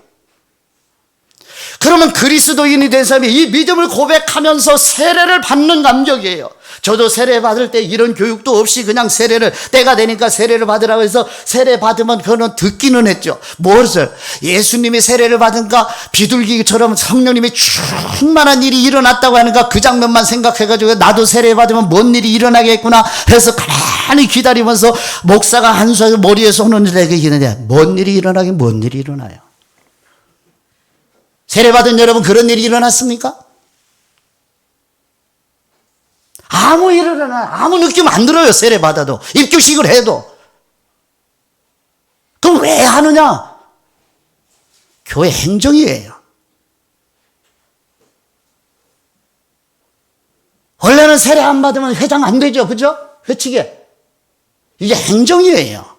그러면 그리스도인이 된 사람이 이 믿음을 고백하면서 세례를 받는 감격이에요. 저도 세례 받을 때 이런 교육도 없이 그냥 세례를 때가 되니까 세례를 받으라고 해서 세례 받으면 그거는 듣기는 했죠. 무엇을? 예수님이 세례를 받은가 비둘기처럼 성령님이 충만한 일이 일어났다고 하는가 그 장면만 생각해가지고 나도 세례 받으면 뭔 일이 일어나겠구나 해서 가만히 기다리면서 목사가 한수하고 머리에 손을 내리는데 뭔 일이 일어나긴 뭔 일이 일어나요. 세례받은 여러분 그런 일이 일어났습니까? 아무 일 일어나 아무 느낌 안 들어요. 세례받아도 입교식을 해도. 그럼 왜 하느냐? 교회 행정이에요. 원래는 세례 안 받으면 회장 안 되죠. 그죠? 회칙에. 이게 행정이에요.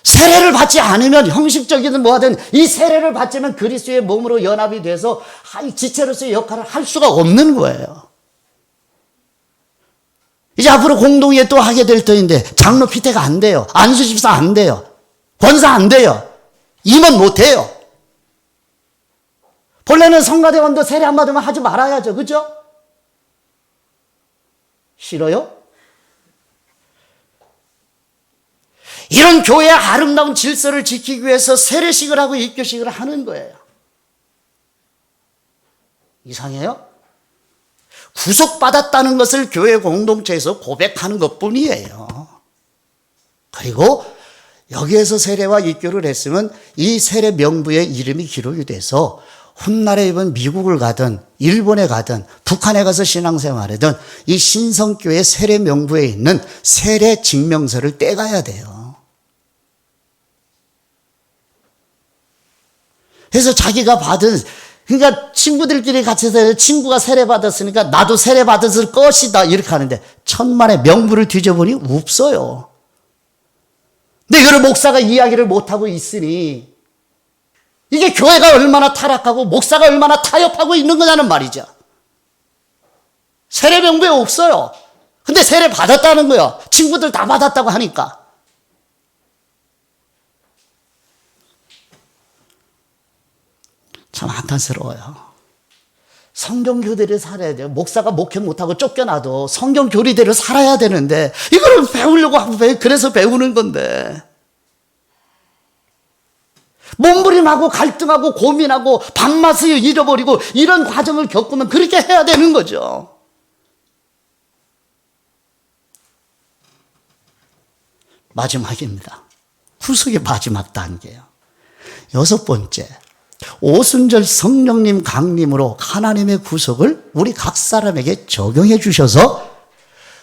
세례를 받지 않으면 형식적이든 뭐하든 이 세례를 받으면 그리스도의 몸으로 연합이 돼서 지체로서의 역할을 할 수가 없는 거예요. 이제 앞으로 공동회 또 하게 될 터인데 장로 피태가 안 돼요. 안수집사 안 돼요. 권사 안 돼요. 임원 못 해요. 본래는 성가대원도 세례 안 받으면 하지 말아야죠. 그죠? 싫어요? 이런 교회의 아름다운 질서를 지키기 위해서 세례식을 하고 입교식을 하는 거예요. 이상해요? 구속받았다는 것을 교회 공동체에서 고백하는 것뿐이에요. 그리고 여기에서 세례와 입교를 했으면 이 세례 명부에 이름이 기록이 돼서 훗날에 이번 미국을 가든 일본에 가든 북한에 가서 신앙생활하든 이 신성교회 세례 명부에 있는 세례 증명서를 떼가야 돼요. 그래서 자기가 받은, 그러니까 친구들끼리 같이 해서 친구가 세례 받았으니까 나도 세례 받았을 것이다 이렇게 하는데 천만의 명부를 뒤져보니 없어요. 근데 이걸 목사가 이야기를 못하고 있으니 이게 교회가 얼마나 타락하고 목사가 얼마나 타협하고 있는 거냐는 말이죠. 세례 명부에 없어요. 근데 세례 받았다는 거예요. 친구들 다 받았다고 하니까. 참 안타스러워요. 성경교대로 살아야 돼요. 목사가 목회 못하고 쫓겨나도 성경교리대로 살아야 되는데 이거를 배우려고 하고 그래서 배우는 건데 몸부림하고 갈등하고 고민하고 밥맛을 잃어버리고 이런 과정을 겪으면 그렇게 해야 되는 거죠. 마지막입니다. 구속의 마지막 단계예요. 6번째, 오순절 성령님 강림으로 하나님의 구속을 우리 각 사람에게 적용해 주셔서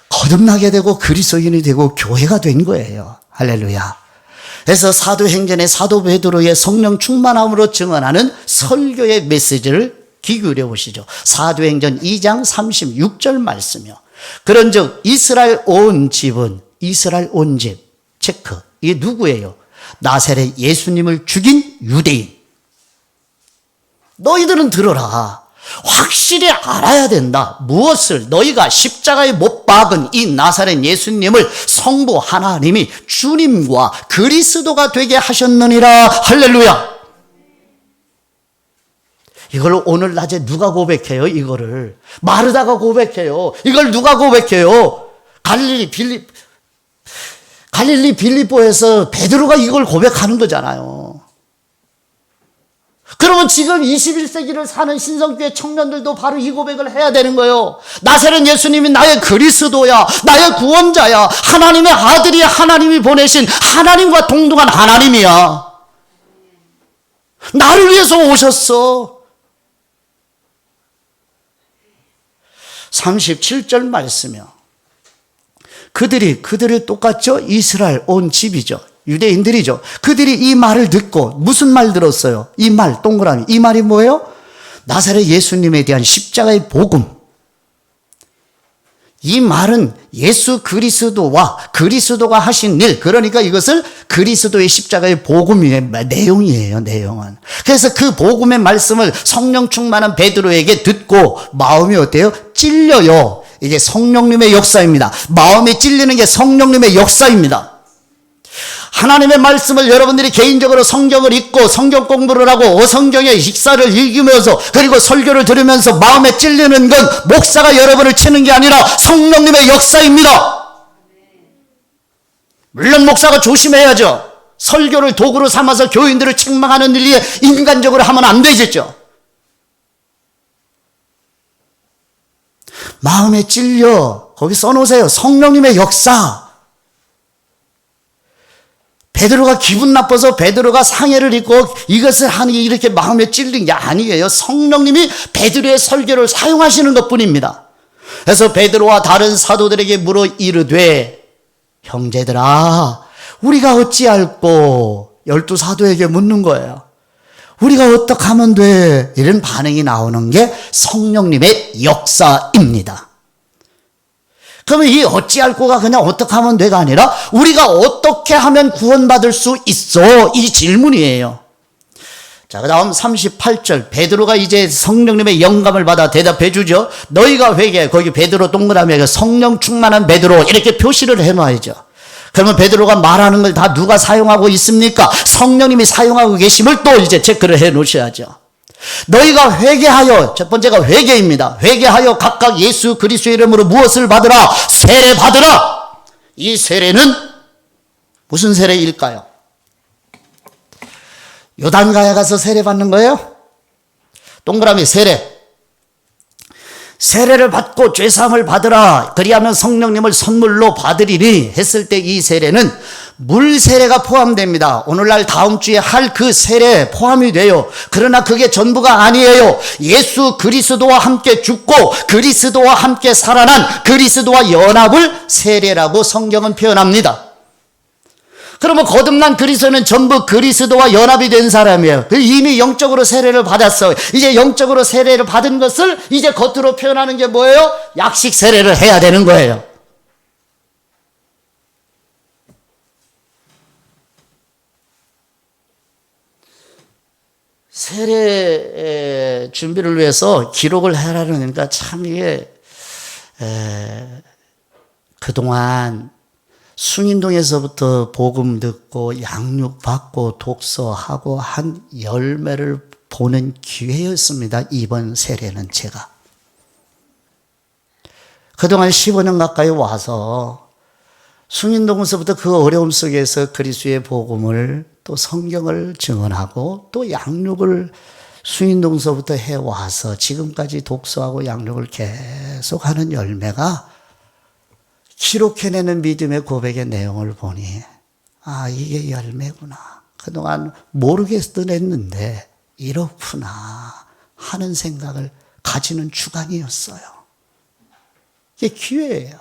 거듭나게 되고 그리스도인이 되고 교회가 된 거예요. 할렐루야. 그래서 사도행전의 사도 베드로의 성령 충만함으로 증언하는 설교의 메시지를 귀 기울여 보시죠. 사도행전 2장 36절 말씀이요. 그런즉 이스라엘 온 집은, 이스라엘 온 집 체크, 이게 누구예요? 나사렛 예수님을 죽인 유대인. 너희들은 들어라. 확실히 알아야 된다. 무엇을? 너희가 십자가에 못 박은 이 나사렛 예수님을 성부 하나님이 주님과 그리스도가 되게 하셨느니라. 할렐루야. 이걸 오늘 낮에 누가 고백해요? 이거를 마르다가 고백해요. 이걸 누가 고백해요? 갈릴리 빌립보에서 베드로가 이걸 고백하는 거잖아요. 그러면 지금 21세기를 사는 신성교회 청년들도 바로 이 고백을 해야 되는 거예요. 나사렛 예수님이 나의 그리스도야, 나의 구원자야, 하나님의 아들이 하나님이 보내신 하나님과 동등한 하나님이야. 나를 위해서 오셨어. 37절 말씀이요. 그들이 똑같죠? 이스라엘 온 집이죠. 유대인들이죠. 그들이 이 말을 듣고 무슨 말 들었어요? 이 말, 동그라미. 이 말이 뭐예요? 나사렛 예수님에 대한 십자가의 복음. 이 말은 예수 그리스도와 그리스도가 하신 일, 그러니까 이것을 그리스도의 십자가의 복음의 내용이에요, 내용은. 그래서 그 복음의 말씀을 성령 충만한 베드로에게 듣고 마음이 어때요? 찔려요. 이게 성령님의 역사입니다. 마음이 찔리는 게 성령님의 역사입니다. 하나님의 말씀을 여러분들이 개인적으로 성경을 읽고 성경 공부를 하고 성경의 식사를 읽으면서 그리고 설교를 들으면서 마음에 찔리는 건 목사가 여러분을 치는 게 아니라 성령님의 역사입니다. 물론 목사가 조심해야죠. 설교를 도구로 삼아서 교인들을 책망하는 일이 인간적으로 하면 안 되겠죠. 마음에 찔려. 거기 써놓으세요. 성령님의 역사. 베드로가 기분 나빠서 베드로가 상해를 입고 이것을 하는 게 이렇게 마음에 찔린 게 아니에요. 성령님이 베드로의 설교를 사용하시는 것뿐입니다. 그래서 베드로와 다른 사도들에게 물어 이르되 형제들아 우리가 어찌할꼬 12사도에게 묻는 거예요. 우리가 어떻게 하면 돼? 이런 반응이 나오는 게 성령님의 역사입니다. 그러면 이 어찌할꼬가 그냥 어떻게 하면 돼가 아니라 우리가 어떻게 하면 구원받을 수 있어? 이 질문이에요. 자, 그 다음 38절. 베드로가 이제 성령님의 영감을 받아 대답해 주죠. 너희가 회개해. 거기 베드로 동그라미에 성령 충만한 베드로 이렇게 표시를 해놔야죠. 그러면 베드로가 말하는 걸 다 누가 사용하고 있습니까? 성령님이 사용하고 계심을 또 이제 체크를 해 놓으셔야죠. 너희가 회개하여, 첫 번째가 회개입니다. 회개하여 각각 예수 그리스도의 이름으로 무엇을 받으라? 세례 받으라. 이 세례는 무슨 세례일까요? 요단가에 가서 세례 받는 거예요? 동그라미 세례. 세례를 받고 죄사함을 받으라. 그리하면 성령님을 선물로 받으리니 했을 때 이 세례는 물 세례가 포함됩니다. 오늘날 다음 주에 할 그 세례에 포함이 돼요. 그러나 그게 전부가 아니에요. 예수 그리스도와 함께 죽고 그리스도와 함께 살아난 그리스도와 연합을 세례라고 성경은 표현합니다. 그러면 거듭난 그리스도는 전부 그리스도와 연합이 된 사람이에요. 이미 영적으로 세례를 받았어요. 이제 영적으로 세례를 받은 것을 이제 겉으로 표현하는 게 뭐예요? 약식 세례를 해야 되는 거예요. 세례 준비를 위해서 기록을 해라니까 참 이게 그동안 숭인동에서부터 복음 듣고 양육 받고 독서하고 한 열매를 보는 기회였습니다. 이번 세례는 제가. 그동안 15년 가까이 와서 숭인동서부터 그 어려움 속에서 그리스도의 복음을 또 성경을 증언하고 또 양육을 숭인동서부터 해와서 지금까지 독서하고 양육을 계속하는 열매가 기록해내는 믿음의 고백의 내용을 보니 아, 이게 열매구나. 그동안 모르겠던 했는데 이렇구나 하는 생각을 가지는 주간이었어요. 이게 기회예요.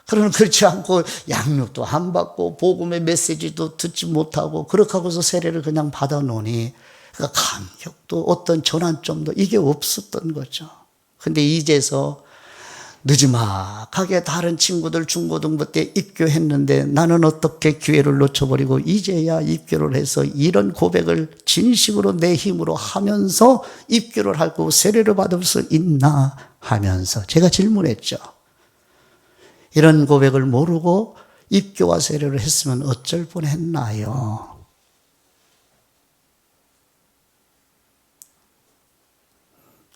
그러나 그렇지 않고 양육도 안 받고 복음의 메시지도 듣지 못하고 그렇게 하고서 세례를 그냥 받아놓으니 그러니까 감격도 어떤 전환점도 이게 없었던 거죠. 근데 이제서 늦지막하게 다른 친구들 중고등부 때 입교했는데 나는 어떻게 기회를 놓쳐버리고 이제야 입교를 해서 이런 고백을 진심으로 내 힘으로 하면서 입교를 하고 세례를 받을 수 있나 하면서 제가 질문했죠. 이런 고백을 모르고 입교와 세례를 했으면 어쩔 뻔했나요?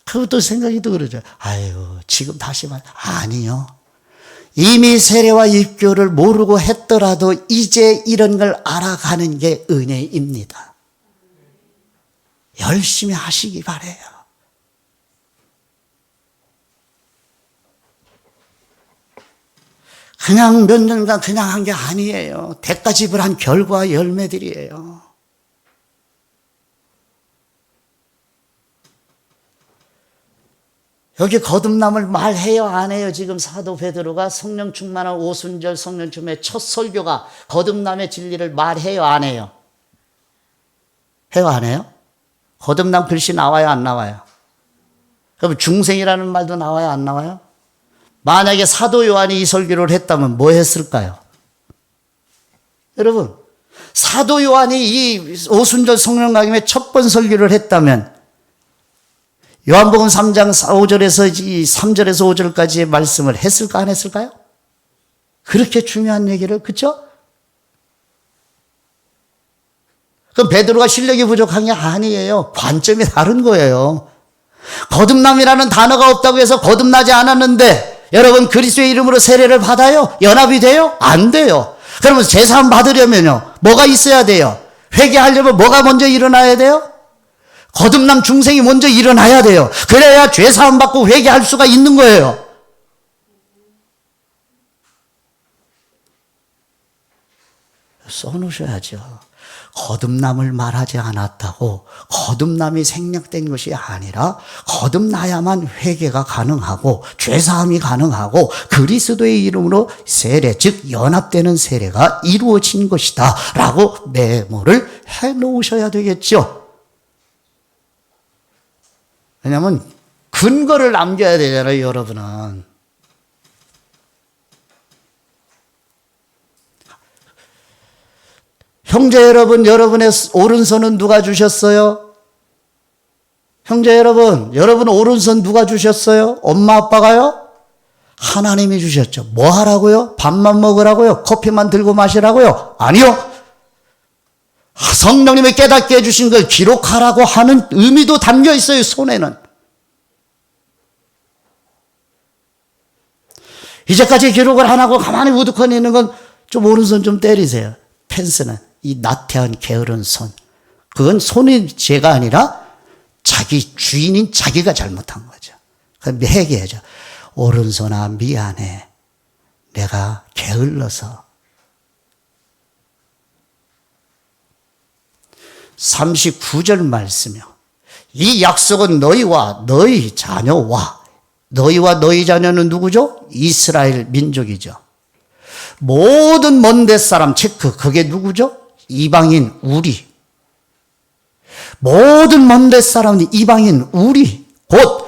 그것도 생각이 또 그러죠. 아유, 지금 다시 말, 아니요. 이미 세례와 입교를 모르고 했더라도 이제 이런 걸 알아가는 게 은혜입니다. 열심히 하시기 바래요. 그냥 몇 년간 그냥 한 게 아니에요. 대가 지불한 결과 열매들이에요. 여기 거듭남을 말해요, 안 해요? 지금 사도 베드로가 성령 충만한 오순절 성령 충만의 첫 설교가 거듭남의 진리를 말해요, 안 해요? 해요, 안 해요? 거듭남 글씨 나와요, 안 나와요? 그럼 중생이라는 말도 나와요, 안 나와요? 만약에 사도 요한이 이 설교를 했다면 뭐 했을까요? 여러분, 사도 요한이 이 오순절 성령 강림의 첫 번 설교를 했다면 요한복음 3장 5절에서 3절에서 5절까지의 말씀을 했을까 안 했을까요? 그렇게 중요한 얘기를, 그렇죠? 그럼 베드로가 실력이 부족한 게 아니에요. 관점이 다른 거예요. 거듭남이라는 단어가 없다고 해서 거듭나지 않았는데 여러분 그리스도의 이름으로 세례를 받아요? 연합이 돼요? 안 돼요. 그러면 제사함 받으려면요 뭐가 있어야 돼요? 회개하려면 뭐가 먼저 일어나야 돼요? 거듭남 중생이 먼저 일어나야 돼요. 그래야 죄사함 받고 회개할 수가 있는 거예요. 써놓으셔야죠. 거듭남을 말하지 않았다고 거듭남이 생략된 것이 아니라 거듭나야만 회개가 가능하고 죄사함이 가능하고 그리스도의 이름으로 세례, 즉 연합되는 세례가 이루어진 것이다 라고 메모를 해놓으셔야 되겠죠. 왜냐하면 근거를 남겨야 되잖아요, 여러분은. 형제 여러분, 여러분의 오른손은 누가 주셨어요? 형제 여러분, 여러분 오른손 누가 주셨어요? 엄마 아빠가요? 하나님이 주셨죠. 뭐 하라고요? 밥만 먹으라고요? 커피만 들고 마시라고요? 아니요. 성령님이 깨닫게 해주신 걸 기록하라고 하는 의미도 담겨 있어요, 손에는. 이제까지 기록을 안 하고 가만히 우두커니 있는 건 좀 오른손 좀 때리세요. 펜스는. 이 나태한 게으른 손. 그건 손이 죄가 아니라 자기 주인인 자기가 잘못한 거죠. 그럼 회개하죠. 오른손아 미안해. 내가 게을러서. 39절 말씀이요. 이 약속은 너희와 너희 자녀와 너희와 너희 자녀는 누구죠? 이스라엘 민족이죠. 모든 먼데 사람 체크. 그게 누구죠? 이방인 우리. 모든 먼데 사람이 이방인 우리. 곧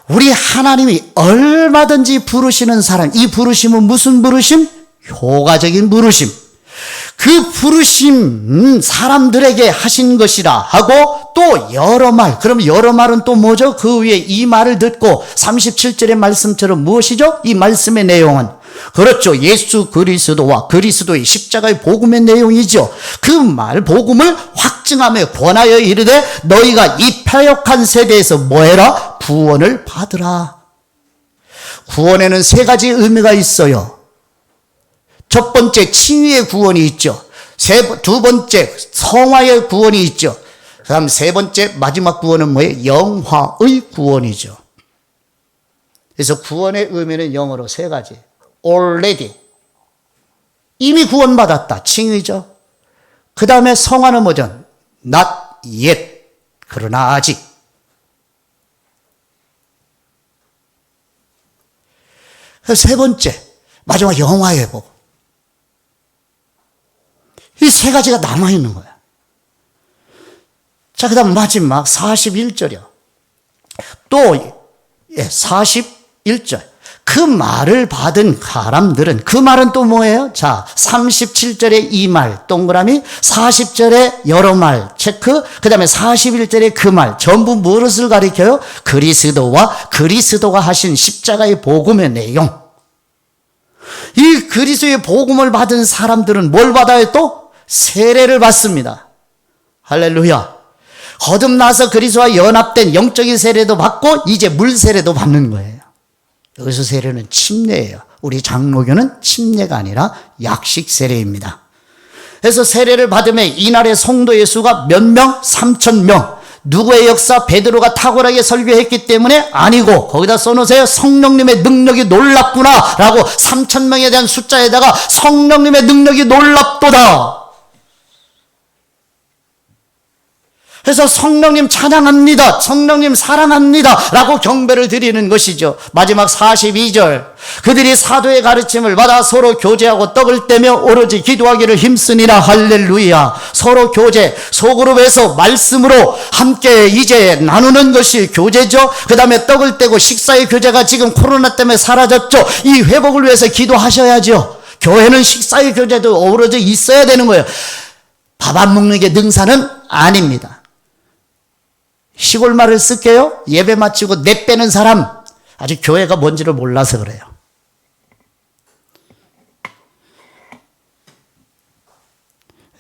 우리 하나님이 얼마든지 부르시는 사람. 이 부르심은 무슨 부르심? 효과적인 부르심. 그 부르심 사람들에게 하신 것이라 하고 또 여러 말. 그럼 여러 말은 또 뭐죠? 그 위에 이 말을 듣고 37절의 말씀처럼 무엇이죠? 이 말씀의 내용은 그렇죠. 예수 그리스도와 그리스도의 십자가의 복음의 내용이죠. 그 말 복음을 확증하며 권하여 이르되 너희가 이 패역한 세대에서 뭐해라? 구원을 받으라. 구원에는 세 가지 의미가 있어요. 첫 번째 칭의의 구원이 있죠. 두 번째 성화의 구원이 있죠. 그 다음 세 번째 마지막 구원은 뭐예요? 영화의 구원이죠. 그래서 구원의 의미는 영어로 세 가지. already. 이미 구원받았다. 칭의죠. 그 다음에 성화는 뭐죠? not yet. 그러나 아직. 세 번째, 마지막 영화의 복. 이 세 가지가 남아있는 거야. 자, 그 다음 마지막 41절이요. 또 41절. 그 말을 받은 사람들은 그 말은 또 뭐예요? 자, 37절에 이 말 동그라미, 40절에 여러 말 체크, 그 다음에 41절에 그 말 전부 무엇을 가리켜요? 그리스도와 그리스도가 하신 십자가의 복음의 내용. 이 그리스도의 복음을 받은 사람들은 뭘 받아요 또? 세례를 받습니다. 할렐루야. 거듭나서 그리스도와 연합된 영적인 세례도 받고 이제 물 세례도 받는 거예요. 여기서 세례는 침례예요. 우리 장로교는 침례가 아니라 약식 세례입니다. 그래서 세례를 받으면 이날의 성도의 수가 몇 명? 3,000명. 누구의 역사? 베드로가 탁월하게 설교했기 때문에 아니고 거기다 써놓으세요. 성령님의 능력이 놀랍구나 라고 3,000명에 대한 숫자에다가 성령님의 능력이 놀랍도다. 그래서 성령님 찬양합니다. 성령님 사랑합니다. 라고 경배를 드리는 것이죠. 마지막 42절. 그들이 사도의 가르침을 받아 서로 교제하고 떡을 떼며 오로지 기도하기를 힘쓰니라. 할렐루야. 서로 교제, 소그룹에서 말씀으로 함께 이제 나누는 것이 교제죠. 그 다음에 떡을 떼고 식사의 교제가 지금 코로나 때문에 사라졌죠. 이 회복을 위해서 기도하셔야죠. 교회는 식사의 교제도 어우러져 있어야 되는 거예요. 밥 안 먹는 게 능사는 아닙니다. 시골 말을 쓸게요. 예배 마치고 내 빼는 사람 아직 교회가 뭔지를 몰라서 그래요.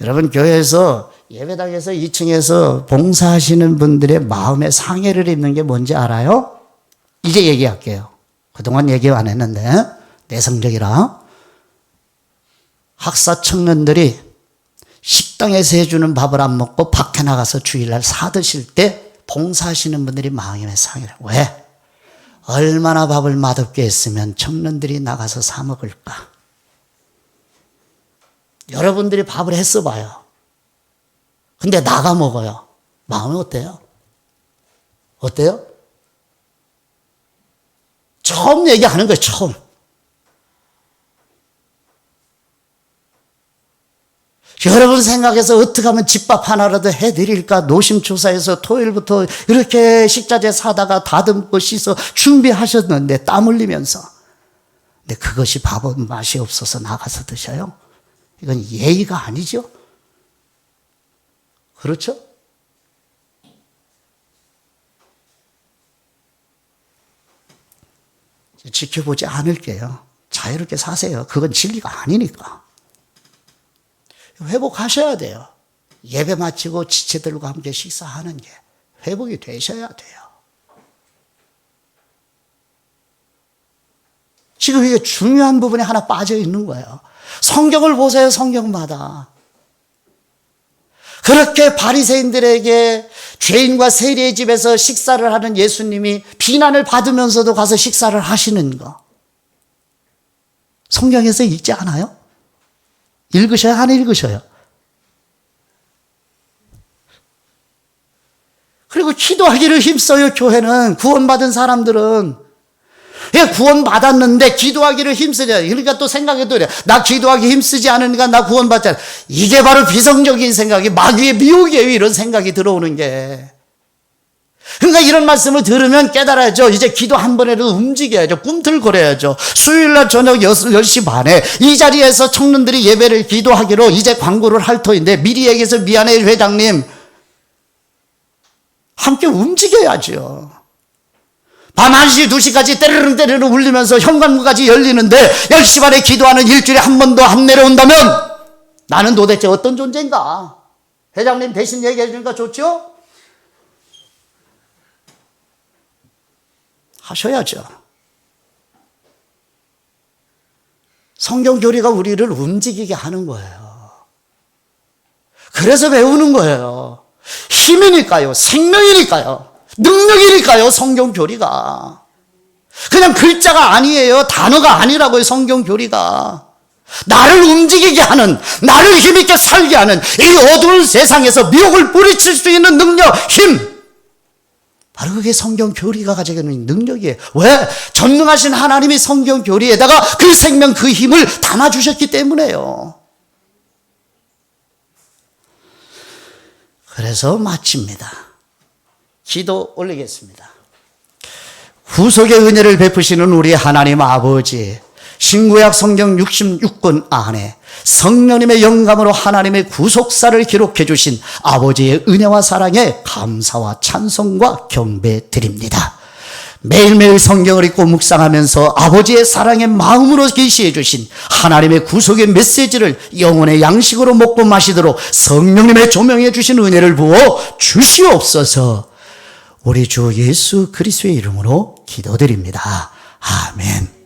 여러분 교회에서 예배당에서 2층에서 봉사하시는 분들의 마음에 상해를 입는 게 뭔지 알아요? 이제 얘기할게요. 그동안 얘기 안 했는데 내성적이라. 학사 청년들이 식당에서 해주는 밥을 안 먹고 밖에 나가서 주일날 사드실 때 봉사하시는 분들이 마음에 상해요. 왜? 얼마나 밥을 맛없게 했으면 청년들이 나가서 사 먹을까? 여러분들이 밥을 했어 봐요. 근데 나가 먹어요. 마음이 어때요? 어때요? 처음 얘기하는 거예요. 처음. 여러분 생각해서 어떻게 하면 집밥 하나라도 해드릴까? 노심초사해서 토요일부터 이렇게 식자재 사다가 다듬고 씻어 준비하셨는데 땀 흘리면서. 근데 그것이 밥은 맛이 없어서 나가서 드셔요? 이건 예의가 아니죠? 그렇죠? 지켜보지 않을게요. 자유롭게 사세요. 그건 진리가 아니니까. 회복하셔야 돼요. 예배 마치고 지체들과 함께 식사하는 게 회복이 되셔야 돼요. 지금 이게 중요한 부분이 하나 빠져 있는 거예요. 성경을 보세요. 성경마다. 그렇게 바리새인들에게 죄인과 세리의 집에서 식사를 하는 예수님이 비난을 받으면서도 가서 식사를 하시는 거. 성경에서 읽지 않아요? 읽으셔야 안 읽으셔요? 그리고 기도하기를 힘써요. 교회는 구원받은 사람들은 구원받았는데 기도하기를 힘쓰냐. 그러니까 또 생각해도 그래. 나 기도하기 힘쓰지 않으니까 나 구원받잖아. 이게 바로 비성적인 생각이 마귀의 미혹이에요. 이런 생각이 들어오는 게. 그러니까 이런 말씀을 들으면 깨달아야죠. 이제 기도 한 번에라도 움직여야죠. 꿈틀거려야죠. 수요일날 저녁 10시 반에 이 자리에서 청년들이 예배를 기도하기로 이제 광고를 할 터인데 미리 얘기해서 미안해요 회장님. 함께 움직여야죠. 밤 1시, 2시까지 때르릉 울리면서 현관문까지 열리는데 10시 반에 기도하는 일주일에 한 번도 안 내려온다면 나는 도대체 어떤 존재인가? 회장님 대신 얘기해 주니까 좋죠? 하셔야죠. 성경 교리가 우리를 움직이게 하는 거예요. 그래서 배우는 거예요. 힘이니까요. 생명이니까요. 능력이니까요. 성경 교리가. 그냥 글자가 아니에요. 단어가 아니라고요. 성경 교리가. 나를 움직이게 하는, 나를 힘있게 살게 하는 이 어두운 세상에서 미혹을 뿌리칠 수 있는 능력, 힘. 바로 그게 성경 교리가 가지고 있는 능력이에요. 왜? 전능하신 하나님이 성경 교리에다가 그 생명, 그 힘을 담아주셨기 때문에요. 그래서 마칩니다. 기도 올리겠습니다. 후속의 은혜를 베푸시는 우리 하나님 아버지, 신구약 성경 66권 안에 성령님의 영감으로 하나님의 구속사를 기록해 주신 아버지의 은혜와 사랑에 감사와 찬송과 경배 드립니다. 매일매일 성경을 읽고 묵상하면서 아버지의 사랑의 마음으로 계시해 주신 하나님의 구속의 메시지를 영혼의 양식으로 먹고 마시도록 성령님의 조명해 주신 은혜를 부어 주시옵소서. 우리 주 예수 그리스도의 이름으로 기도드립니다. 아멘.